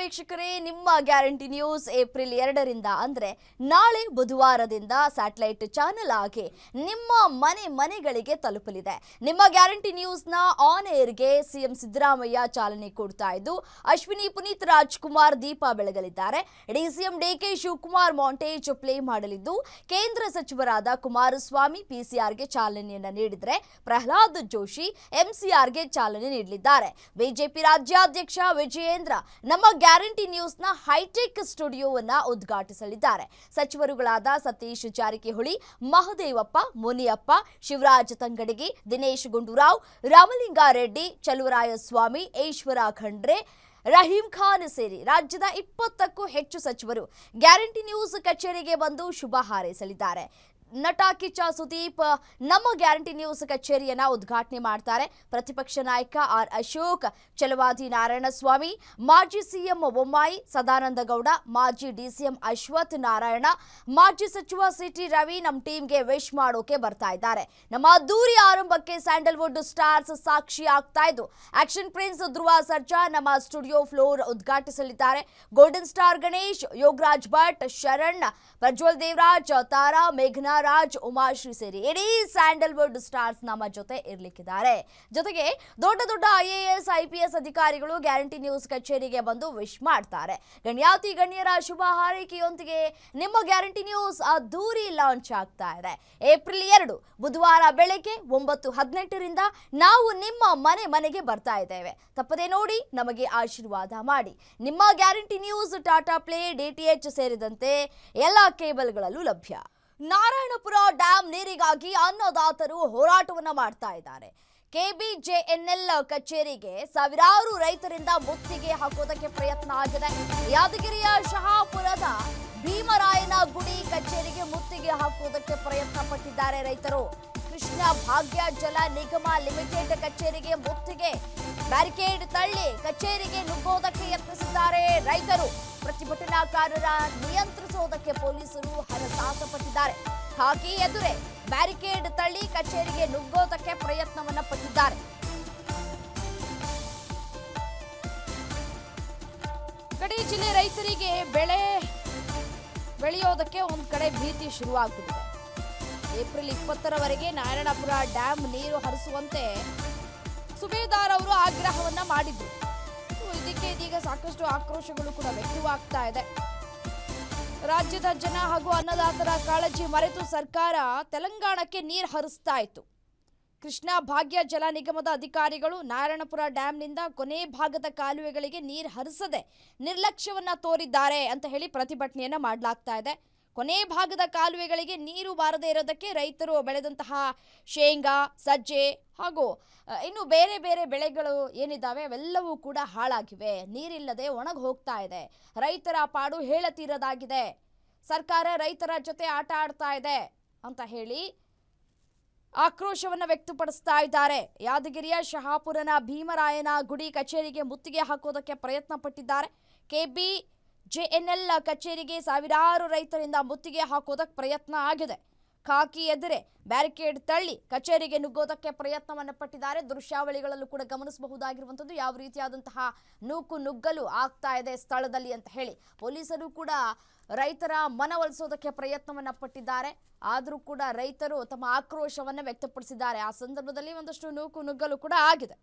ವೀಕ್ಷಕರೇ, ನಿಮ್ಮ guarantee news April 2ರಿಂದ ಅಂದ್ರೆ ನಾಳೆ ಬುಧವಾರದಿಂದ ಸ್ಯಾಟಲೈಟ್ ಚಾನೆಲ್ ಆಗಿ ನಿಮ್ಮ ಮನೆಗಳಿಗೆ ತಲುಪಲಿದೆ. ನಿಮ್ಮ ಗ್ಯಾರಂಟಿ ನ್ಯೂಸ್ನ ಆನ್ ಏರ್ಗೆ ಸಿಎಂ ಸಿದ್ದರಾಮಯ್ಯ ಚಾಲನೆ ಕೊಡ್ತಾ ಇದ್ದು, ಅಶ್ವಿನಿ ಪುನೀತ್ ರಾಜ್ಕುಮಾರ್ ದೀಪ ಬೆಳಗಲಿದ್ದಾರೆ. DCM DK Shivakumar montage play ಮಾಡಲಿದ್ದು, ಕೇಂದ್ರ ಸಚಿವರಾದ ಕುಮಾರಸ್ವಾಮಿ ಪಿಸಿಆರ್ಗೆ ಚಾಲನೆಯನ್ನ ನೀಡಿದರೆ ಪ್ರಹ್ಲಾದ್ ಜೋಶಿ ಎಂಸಿಆರ್ಗೆ ಚಾಲನೆ ನೀಡಲಿದ್ದಾರೆ. ಬಿಜೆಪಿ ರಾಜ್ಯಾಧ್ಯಕ್ಷ ವಿಜಯೇಂದ್ರ ನಮ್ಮ ಗ್ಯಾರಂಟಿ ನ್ಯೂಸ್ನ ಹೈಟೆಕ್ ಸ್ಟುಡಿಯೋವನ್ನ ಉದ್ಘಾಟಿಸಲಿದ್ದಾರೆ. ಸಚಿವರುಗಳಾದ ಸತೀಶ್ ಜಾರಕಿಹೊಳಿ, ಮಹದೇವಪ್ಪ, ಮುನಿಯಪ್ಪ, ಶಿವರಾಜ್ ತಂಗಡಗಿ, ದಿನೇಶ್ ಗುಂಡೂರಾವ್, ರಾಮಲಿಂಗಾರೆಡ್ಡಿ, ಚಲುವರಾಯಸ್ವಾಮಿ, ಈಶ್ವರ ಖಂಡ್ರೆ, ರಹೀಂ ಖಾನ್ ಸೇರಿ ರಾಜ್ಯದ 20ಕ್ಕೂ ಹೆಚ್ಚು ಸಚಿವರು ಗ್ಯಾರಂಟಿ ನ್ಯೂಸ್ ಕಚೇರಿಗೆ ಬಂದು ಶುಭ ಹಾರೈಸಲಿದ್ದಾರೆ. ನಟ ಕಿಚ್ಚ ಸುದೀಪ್ ನಮ್ಮ ಗ್ಯಾರಂಟಿ ನ್ಯೂಸ್ ಕಚೇರಿಯನ್ನ ಉದ್ಘಾಟನೆ ಮಾಡ್ತಾರೆ. ಪ್ರತಿಪಕ್ಷ ನಾಯಕ ಆರ್ ಅಶೋಕ್, ಛಲವಾದಿ ನಾರಾಯಣಸ್ವಾಮಿ, ಮಾಜಿ ಸಿಎಂ ಬೊಮ್ಮಾಯಿ, ಸದಾನಂದ ಗೌಡ, ಮಾಜಿ ಡಿಸಿಎಂ ಅಶ್ವಥ್ ನಾರಾಯಣ, ಮಾಜಿ ಸಚಿವ ಸಿಟಿ ರವಿ ನಮ್ಮ ಟೀಮ್ಗೆ ವಿಶ್ ಮಾಡೋಕೆ ಬರ್ತಾ ಇದ್ದಾರೆ. ನಮ್ಮ ಅದ್ದೂರಿ ಆರಂಭಕ್ಕೆ ಸ್ಯಾಂಡಲ್ವುಡ್ ಸ್ಟಾರ್ಸ್ ಸಾಕ್ಷಿ ಆಗ್ತಾ ಇದ್ದು, ಆಕ್ಷನ್ ಪ್ರಿನ್ಸ್ ಧ್ರುವ ಸರ್ಜಾ ನಮ್ಮ ಸ್ಟುಡಿಯೋ ಫ್ಲೋರ್ ಉದ್ಘಾಟಿಸಲಿದ್ದಾರೆ. ಗೋಲ್ಡನ್ ಸ್ಟಾರ್ ಗಣೇಶ್, ಯೋಗರಾಜ್ ಭಟ್, ಶರಣ್, ಪ್ರಜ್ವಲ್ ದೇವರಾಜ್, ತಾರಾ, ಮೇಘನಾ ರಾಜ್, ಉಮಾಶ್ರೀ ಸೇರಿ ಇಡೀ ಸ್ಯಾಂಡಲ್ವುಡ್ ಸ್ಟಾರ್ಸ್ ನಮ್ಮ ಜೊತೆ ಇರ್ಲಿಕ್ಕಿದ್ದಾರೆ. ಜೊತೆಗೆ ದೊಡ್ಡ ದೊಡ್ಡ IAS IPS ಅಧಿಕಾರಿಗಳು ಗ್ಯಾರಂಟಿ ನ್ಯೂಸ್ ಕಚೇರಿಗೆ ಬಂದು ವಿಶ್ ಮಾಡ್ತಾರೆ. ಗಣ್ಯಾತಿ ಗಣ್ಯರ ಶುಭ ಹಾರೈಕೆಯೊಂದಿಗೆ ನಿಮ್ಮ ಗ್ಯಾರಂಟಿ ನ್ಯೂಸ್ ಅದ್ದೂರಿ ಲಾಂಚ್ ಆಗ್ತಾ ಇದೆ. ಏಪ್ರಿಲ್ 2 ಬುಧವಾರ ಬೆಳಗ್ಗೆ 9:18ರಿಂದ ನಾವು ನಿಮ್ಮ ಮನೆಗೆ ಬರ್ತಾ ಇದ್ದೇವೆ. ತಪ್ಪದೇ ನೋಡಿ, ನಮಗೆ ಆಶೀರ್ವಾದ ಮಾಡಿ. ನಿಮ್ಮ guarantee news Tata play, DTH ಸೇರಿದಂತೆ ಎಲ್ಲ ಕೇಬಲ್ಗಳಲ್ಲೂ ಲಭ್ಯ. ನಾರಾಯಣಪುರ ಡ್ಯಾಂ ನೀರಿಗಾಗಿ ಅನ್ನದಾತರು ಹೋರಾಟವನ್ನ ಮಾಡ್ತಾ ಇದ್ದಾರೆ. KBJNL ಕಚೇರಿಗೆ ಸಾವಿರಾರು ರೈತರಿಂದ ಮುತ್ತಿಗೆ ಹಾಕೋದಕ್ಕೆ ಪ್ರಯತ್ನ ಆಗಿದೆ. ಯಾದಗಿರಿಯ ಶಹಾಪುರದ ಭೀಮರಾಯನ ಗುಡಿ ಕಚೇರಿಗೆ ಮುತ್ತಿಗೆ ಹಾಕೋದಕ್ಕೆ ಪ್ರಯತ್ನ ಪಟ್ಟಿದ್ದಾರೆ ರೈತರು. ಕೃಷ್ಣ ಭಾಗ್ಯ ಜಲ ನಿಗಮ ಲಿಮಿಟೆಡ್ ಕಚೇರಿಗೆ ಮುತ್ತಿಗೆ, ಬ್ಯಾರಿಕೇಡ್ ತಳ್ಳಿ ಕಚೇರಿಗೆ ನುಗ್ಗೋದಕ್ಕೆ ಯತ್ನಿಸಿದ್ದಾರೆ ರೈತರು. ಪ್ರತಿಭಟನಾಕಾರರ ನಿಯಂತ್ರಿಸುವುದಕ್ಕೆ ಪೊಲೀಸರು ಹರಸಾಹಸ ಪಟ್ಟಿದ್ದಾರೆ. ಖಾಕಿ ಎದುರೇ ಬ್ಯಾರಿಕೇಡ್ ತಳ್ಳಿ ಕಚೇರಿಗೆ ನುಗ್ಗೋದಕ್ಕೆ ಪ್ರಯತ್ನವನ್ನ ಪಟ್ಟಿದ್ದಾರೆ. ಕಡೆ ಜಿಲ್ಲೆ ರೈತರಿಗೆ ಬೆಳೆ ಬೆಳೆಯೋದಕ್ಕೆ ಒಂದ್ ಕಡೆ ಭೀತಿ ಶುರುವಾಗುತ್ತಿದೆ. ಏಪ್ರಿಲ್ 20ರವರೆಗೆ ನಾರಾಯಣಪುರ ಡ್ಯಾಂ ನೀರು ಹರಿಸುವಂತೆ ಸುಬೇದಾರ್ ಅವರು ಆಗ್ರಹವನ್ನ ಮಾಡಿದ್ರು. ಇದಕ್ಕೆ ಇದೀಗ ಸಾಕಷ್ಟು ಆಕ್ರೋಶಗಳು ಕೂಡ ವ್ಯಕ್ತವಾಗ್ತಾ ಇದೆ. ರಾಜ್ಯದ ಜನ ಹಾಗೂ ಅನ್ನದಾತರ ಕಾಳಜಿ ಮರೆತು ಸರ್ಕಾರ ತೆಲಂಗಾಣಕ್ಕೆ ನೀರು ಹರಿಸ್ತಾ ಇತ್ತು. ಕೃಷ್ಣ ಭಾಗ್ಯ ಜಲ ನಿಗಮದ ಅಧಿಕಾರಿಗಳು ನಾರಾಯಣಪುರ ಡ್ಯಾಂನಿಂದ ಕೊನೆ ಭಾಗದ ಕಾಲುವೆಗಳಿಗೆ ನೀರು ಹರಿಸದೆ ನಿರ್ಲಕ್ಷ್ಯವನ್ನ ತೋರಿದ್ದಾರೆ ಅಂತ ಹೇಳಿ ಪ್ರತಿಭಟನೆಯನ್ನ ಮಾಡಲಾಗ್ತಾ ಇದೆ. ಕೊನೆ ಭಾಗದ ಕಾಲುವೆಗಳಿಗೆ ನೀರು ಬಾರದೇ ಇರೋದಕ್ಕೆ ರೈತರು ಬೆಳೆದಂತಹ ಶೇಂಗಾ, ಸಜ್ಜೆ ಹಾಗೂ ಇನ್ನು ಬೇರೆ ಬೇರೆ ಬೆಳೆಗಳು ಏನಿದ್ದಾವೆ ಅವೆಲ್ಲವೂ ಕೂಡ ಹಾಳಾಗಿವೆ. ನೀರಿಲ್ಲದೆ ಒಣಗಿ ಹೋಗ್ತಾ ಇದೆ. ರೈತರ ಪಾಡು ಹೇಳತೀರದಾಗಿದೆ. ಸರ್ಕಾರ ರೈತರ ಜೊತೆ ಆಟ ಆಡ್ತಾ ಇದೆ ಅಂತ ಹೇಳಿ ಆಕ್ರೋಶವನ್ನು ವ್ಯಕ್ತಪಡಿಸ್ತಾ ಇದ್ದಾರೆ. ಯಾದಗಿರಿಯ ಶಹಾಪುರನ ಭೀಮರಾಯನ ಗುಡಿ ಕಚೇರಿಗೆ ಮುತ್ತಿಗೆ ಹಾಕೋದಕ್ಕೆ ಪ್ರಯತ್ನ ಪಟ್ಟಿದ್ದಾರೆ. KBJNL ಕಚೇರಿಗೆ ಸಾವಿರಾರು ರೈತರಿಂದ ಮುತ್ತಿಗೆ ಹಾಕೋದಕ್ಕೆ ಪ್ರಯತ್ನ ಆಗಿದೆ. ಖಾಕಿ ಎದುರೇ ಬ್ಯಾರಿಕೇಡ್ ತಳ್ಳಿ ಕಚೇರಿಗೆ ನುಗ್ಗೋದಕ್ಕೆ ಪ್ರಯತ್ನವನ್ನು ಪಟ್ಟಿದ್ದಾರೆ. ದೃಶ್ಯಾವಳಿಗಳಲ್ಲೂ ಕೂಡ ಗಮನಿಸಬಹುದಾಗಿರುವಂಥದ್ದು ಯಾವ ರೀತಿಯಾದಂತಹ ನೂಕು ನುಗ್ಗಲು ಆಗ್ತಾ ಇದೆ ಸ್ಥಳದಲ್ಲಿ ಅಂತ ಹೇಳಿ. ಪೊಲೀಸರು ಕೂಡ ರೈತರ ಮನವೊಲಿಸೋದಕ್ಕೆ ಪ್ರಯತ್ನವನ್ನ ಪಟ್ಟಿದ್ದಾರೆ. ಆದರೂ ಕೂಡ ರೈತರು ತಮ್ಮ ಆಕ್ರೋಶವನ್ನು ವ್ಯಕ್ತಪಡಿಸಿದ್ದಾರೆ. ಆ ಸಂದರ್ಭದಲ್ಲಿ ಒಂದಷ್ಟು ನೂಕು ನುಗ್ಗಲು ಕೂಡ ಆಗಿದೆ.